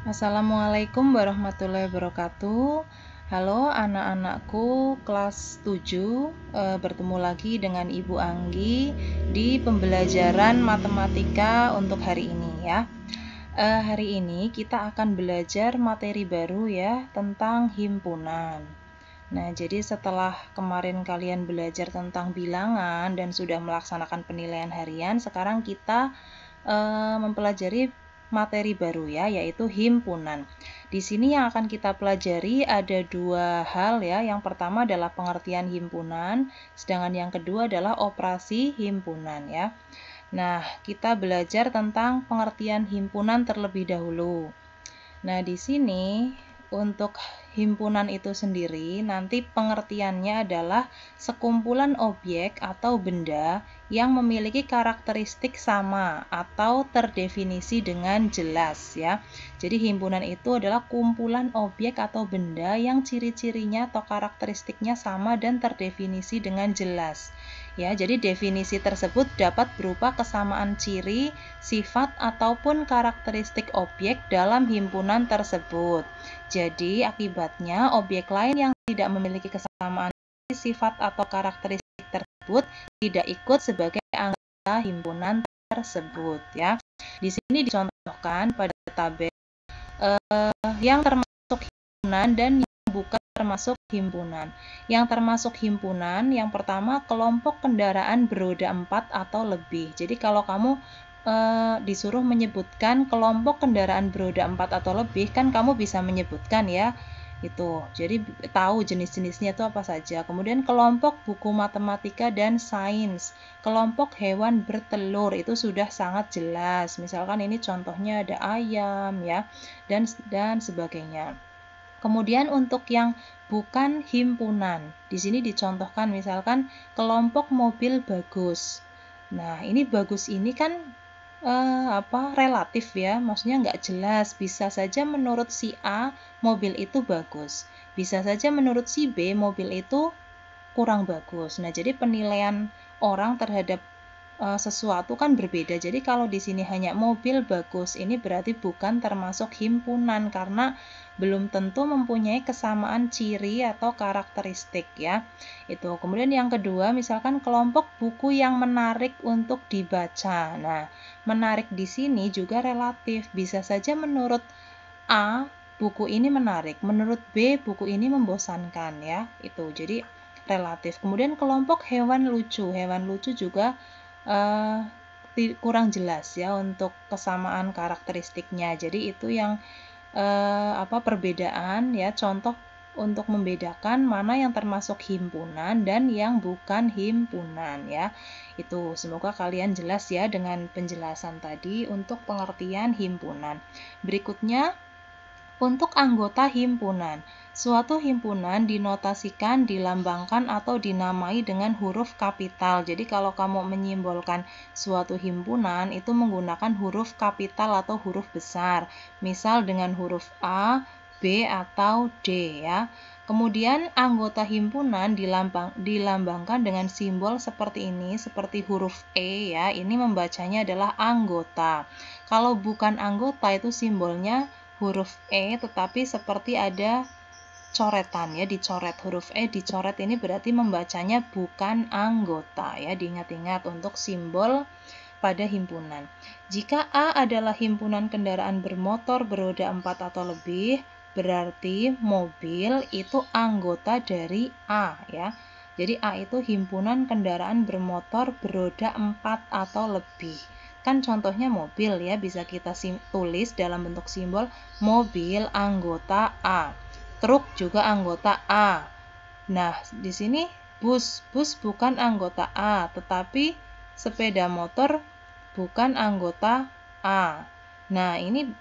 Assalamualaikum warahmatullahi wabarakatuh. Halo anak-anakku kelas 7, bertemu lagi dengan Ibu Anggi di pembelajaran matematika untuk hari ini ya. Hari ini kita akan belajar materi baru ya tentang himpunan. Nah, jadi setelah kemarin kalian belajar tentang bilangan dan sudah melaksanakan penilaian harian, sekarang kita mempelajari materi baru ya, yaitu himpunan. Di sini yang akan kita pelajari ada dua hal ya. Yang pertama adalah pengertian himpunan, sedangkan yang kedua adalah operasi himpunan ya. Nah, kita belajar tentang pengertian himpunan terlebih dahulu. Nah, di sini untuk himpunan itu sendiri nanti pengertiannya adalah sekumpulan objek atau benda yang memiliki karakteristik sama atau terdefinisi dengan jelas ya. Jadi himpunan itu adalah kumpulan objek atau benda yang ciri-cirinya atau karakteristiknya sama dan terdefinisi dengan jelas. Ya, jadi definisi tersebut dapat berupa kesamaan ciri, sifat, ataupun karakteristik objek dalam himpunan tersebut. Jadi, akibatnya objek lain yang tidak memiliki kesamaan ciri, sifat, atau karakteristik tersebut tidak ikut sebagai anggota himpunan tersebut. Ya, di sini dicontohkan pada tabel yang termasuk himpunan dan bukan termasuk himpunan. Yang termasuk himpunan, yang pertama kelompok kendaraan beroda 4 atau lebih. Jadi kalau kamu disuruh menyebutkan kelompok kendaraan beroda 4 atau lebih, kan kamu bisa menyebutkan ya. Itu. Jadi tahu jenis-jenisnya itu apa saja. Kemudian kelompok buku matematika dan sains. Kelompok hewan bertelur itu sudah sangat jelas. Misalkan ini contohnya ada ayam ya dan sebagainya. Kemudian untuk yang bukan himpunan, di sini dicontohkan misalkan kelompok mobil bagus. Nah, ini bagus ini kan relatif ya, maksudnya nggak jelas. Bisa saja menurut si A mobil itu bagus, bisa saja menurut si B mobil itu kurang bagus. Nah, jadi penilaian orang terhadap sesuatu kan berbeda. Jadi kalau di sini hanya mobil bagus, ini berarti bukan termasuk himpunan karena belum tentu mempunyai kesamaan ciri atau karakteristik ya. Itu. Kemudian yang kedua, misalkan kelompok buku yang menarik untuk dibaca. Nah, menarik di sini juga relatif. Bisa saja menurut A buku ini menarik, menurut B buku ini membosankan ya. Itu. Jadi relatif. Kemudian kelompok hewan lucu. Hewan lucu juga kurang jelas ya untuk kesamaan karakteristiknya. Jadi itu yang perbedaan ya, contoh untuk membedakan mana yang termasuk himpunan dan yang bukan himpunan ya. Itu semoga kalian jelas ya dengan penjelasan tadi untuk pengertian himpunan. Berikutnya untuk anggota himpunan. Suatu himpunan dinotasikan, dilambangkan, atau dinamai dengan huruf kapital. Jadi kalau kamu menyimbolkan suatu himpunan, itu menggunakan huruf kapital atau huruf besar. Misal dengan huruf A, B, atau D ya. Kemudian anggota himpunan dilambangkan dengan simbol seperti ini, seperti huruf E ya. Ini membacanya adalah anggota. Kalau bukan anggota itu simbolnya huruf E, tetapi seperti ada coretan ya, dicoret huruf E, dicoret ini berarti membacanya bukan anggota ya, diingat-ingat untuk simbol pada himpunan. Jika A adalah himpunan kendaraan bermotor beroda 4 atau lebih, berarti mobil itu anggota dari A ya. Jadi A itu himpunan kendaraan bermotor beroda 4 atau lebih. Kan contohnya mobil ya, bisa kita tulis dalam bentuk simbol mobil anggota A. Truk juga anggota A. Nah, di sini bus bukan anggota A, tetapi sepeda motor bukan anggota A. Nah, ini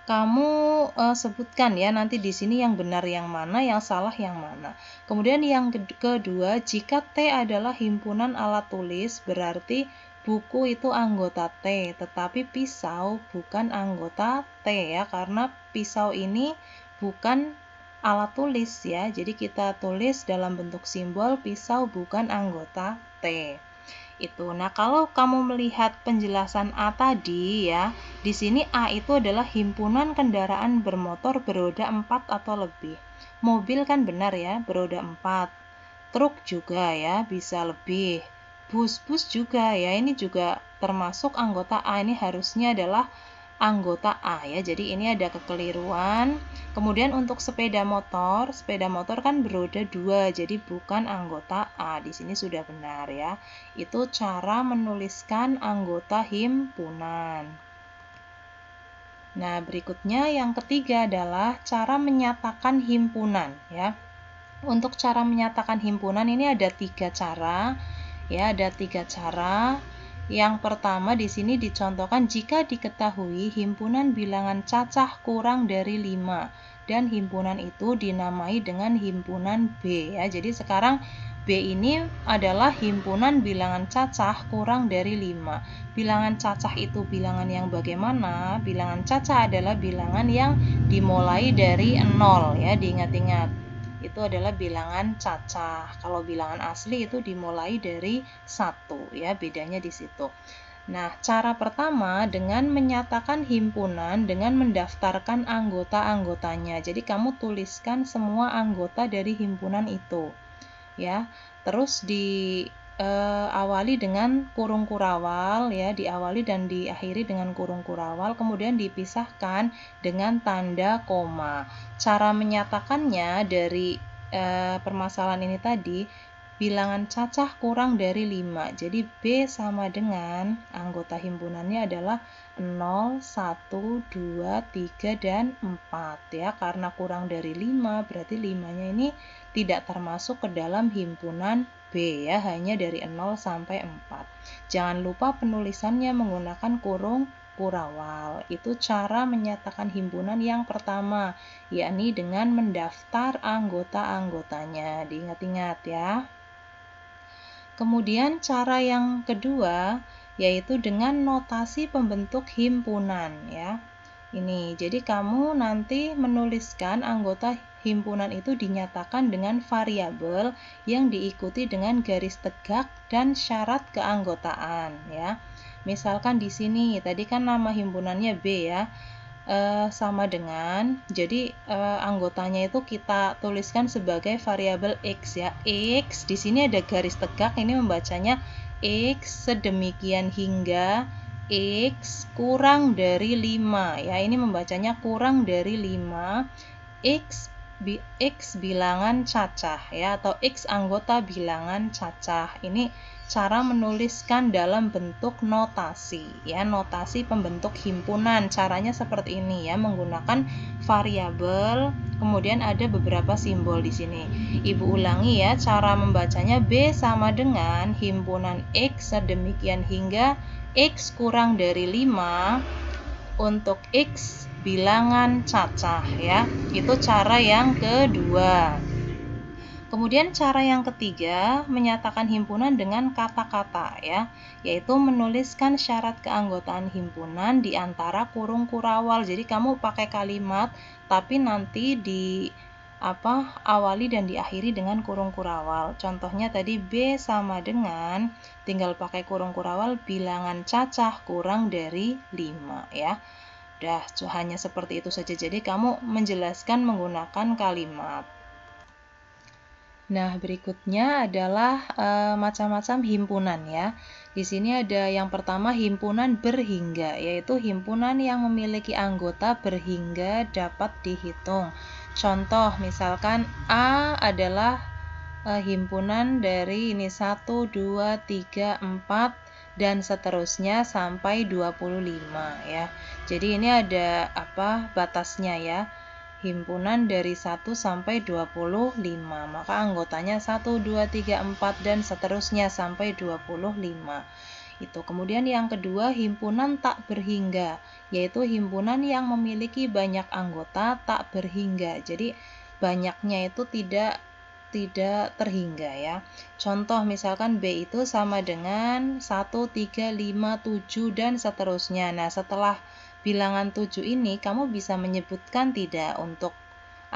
kamu sebutkan ya nanti di sini yang benar yang mana, yang salah yang mana. Kemudian yang kedua, jika T adalah himpunan alat tulis, berarti buku itu anggota T, tetapi pisau bukan anggota T ya, karena pisau ini bukan alat tulis ya. Jadi kita tulis dalam bentuk simbol pisau bukan anggota T. Itu. Nah, kalau kamu melihat penjelasan A tadi ya, di sini A itu adalah himpunan kendaraan bermotor beroda 4 atau lebih. Mobil kan benar ya, beroda 4. Truk juga ya, bisa lebih. Bus juga ya, ini juga termasuk anggota A, ini harusnya adalah anggota A ya. Jadi ini ada kekeliruan. Kemudian untuk sepeda motor kan beroda 2, jadi bukan anggota A. Di sini sudah benar ya. Itu cara menuliskan anggota himpunan. Nah, berikutnya yang ketiga adalah cara menyatakan himpunan ya. Untuk cara menyatakan himpunan ini ada 3 cara ya, ada 3 cara. Yang pertama di sini dicontohkan jika diketahui himpunan bilangan cacah kurang dari 5 dan himpunan itu dinamai dengan himpunan B ya. Jadi sekarang B ini adalah himpunan bilangan cacah kurang dari 5. Bilangan cacah itu bilangan yang bagaimana? Bilangan cacah adalah bilangan yang dimulai dari 0 ya, diingat-ingat. Itu adalah bilangan cacah. Kalau bilangan asli itu dimulai dari 1 ya, bedanya di situ. Nah, cara pertama dengan menyatakan himpunan dengan mendaftarkan anggota-anggotanya. Jadi kamu tuliskan semua anggota dari himpunan itu. Ya. Terus awali dengan kurung kurawal ya, diawali dan diakhiri dengan kurung kurawal, kemudian dipisahkan dengan tanda koma. Cara menyatakannya dari permasalahan ini tadi, bilangan cacah kurang dari 5. Jadi B sama dengan anggota himpunannya adalah 0, 1, 2, 3, dan 4 ya. Karena kurang dari 5 berarti 5-nya ini tidak termasuk ke dalam himpunan B ya, hanya dari 0 sampai 4. Jangan lupa penulisannya menggunakan kurung kurawal. Itu cara menyatakan himpunan yang pertama, yakni dengan mendaftar anggota-anggotanya. Diingat-ingat ya. Kemudian cara yang kedua yaitu dengan notasi pembentuk himpunan ya. Ini, jadi kamu nanti menuliskan anggota himpunan itu dinyatakan dengan variabel yang diikuti dengan garis tegak dan syarat keanggotaan ya. Misalkan di sini tadi kan nama himpunannya B ya. Sama dengan, jadi anggotanya itu kita tuliskan sebagai variabel X ya. X, di sini ada garis tegak, ini membacanya X sedemikian hingga X kurang dari 5 ya, ini membacanya kurang dari 5. X bilangan cacah ya, atau X anggota bilangan cacah. Ini cara menuliskan dalam bentuk notasi ya, notasi pembentuk himpunan. Caranya seperti ini ya, menggunakan variabel, kemudian ada beberapa simbol di sini. Ibu ulangi ya, cara membacanya B sama dengan himpunan X sedemikian hingga X kurang dari 5 untuk X bilangan cacah ya. Itu cara yang kedua. Kemudian cara yang ketiga menyatakan himpunan dengan kata-kata ya, yaitu menuliskan syarat keanggotaan himpunan di antara kurung kurawal. Jadi kamu pakai kalimat tapi nanti awali dan diakhiri dengan kurung kurawal. Contohnya tadi B sama dengan, tinggal pakai kurung kurawal, bilangan cacah kurang dari 5 ya. Udah, hanya seperti itu saja. Jadi kamu menjelaskan menggunakan kalimat. Nah, berikutnya adalah macam-macam himpunan ya. Di sini ada yang pertama himpunan berhingga, yaitu himpunan yang memiliki anggota berhingga dapat dihitung. Contoh, misalkan A adalah himpunan dari ini 1, 2, 3, 4 dan seterusnya sampai 25 ya. Jadi ini ada batasnya ya. Himpunan dari 1 sampai 25. Maka anggotanya 1, 2, 3, 4 dan seterusnya sampai 25. Itu. Kemudian yang kedua himpunan tak berhingga, yaitu himpunan yang memiliki banyak anggota tak berhingga. Jadi banyaknya itu tidak terhingga ya. Contoh misalkan B itu sama dengan 1, 3, 5, 7 dan seterusnya. Nah, setelah bilangan 7 ini kamu bisa menyebutkan tidak untuk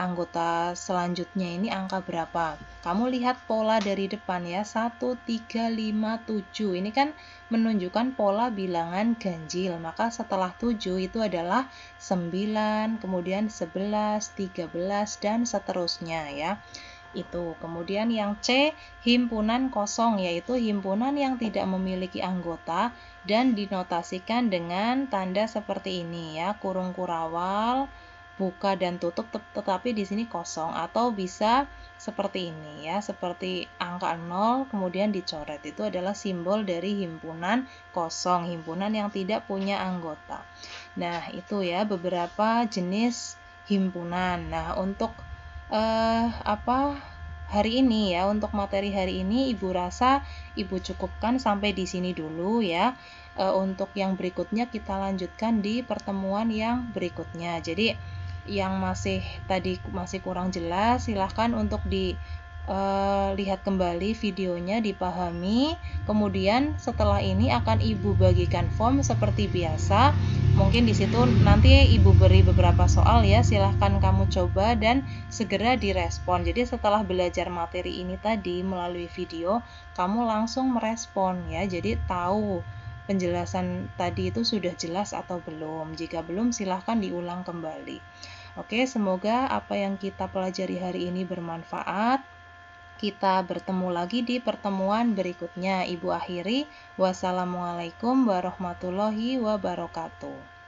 anggota selanjutnya ini angka berapa. Kamu lihat pola dari depan ya, 1, 3, 5, 7. Ini kan menunjukkan pola bilangan ganjil. Maka setelah 7 itu adalah 9, kemudian 11, 13, dan seterusnya ya. Itu. Kemudian yang C, himpunan kosong, yaitu himpunan yang tidak memiliki anggota dan dinotasikan dengan tanda seperti ini ya, kurung kurawal, buka dan tutup, tetapi di sini kosong, atau bisa seperti ini ya, seperti angka 0 kemudian dicoret. Itu adalah simbol dari himpunan kosong, himpunan yang tidak punya anggota. Nah, itu ya beberapa jenis himpunan. Nah, untuk hari ini ya, untuk materi hari ini Ibu rasa Ibu cukupkan sampai di sini dulu ya. Untuk yang berikutnya kita lanjutkan di pertemuan yang berikutnya. Jadi yang tadi masih kurang jelas, silahkan untuk lihat kembali videonya, dipahami. Kemudian setelah ini akan Ibu bagikan form seperti biasa. Mungkin di situ nanti Ibu beri beberapa soal ya, silahkan kamu coba dan segera direspon. Jadi setelah belajar materi ini tadi melalui video, kamu langsung merespon ya. Jadi tahu penjelasan tadi itu sudah jelas atau belum. Jika belum, silahkan diulang kembali. Oke, semoga apa yang kita pelajari hari ini bermanfaat. Kita bertemu lagi di pertemuan berikutnya. Ibu akhiri, wassalamualaikum warahmatullahi wabarakatuh.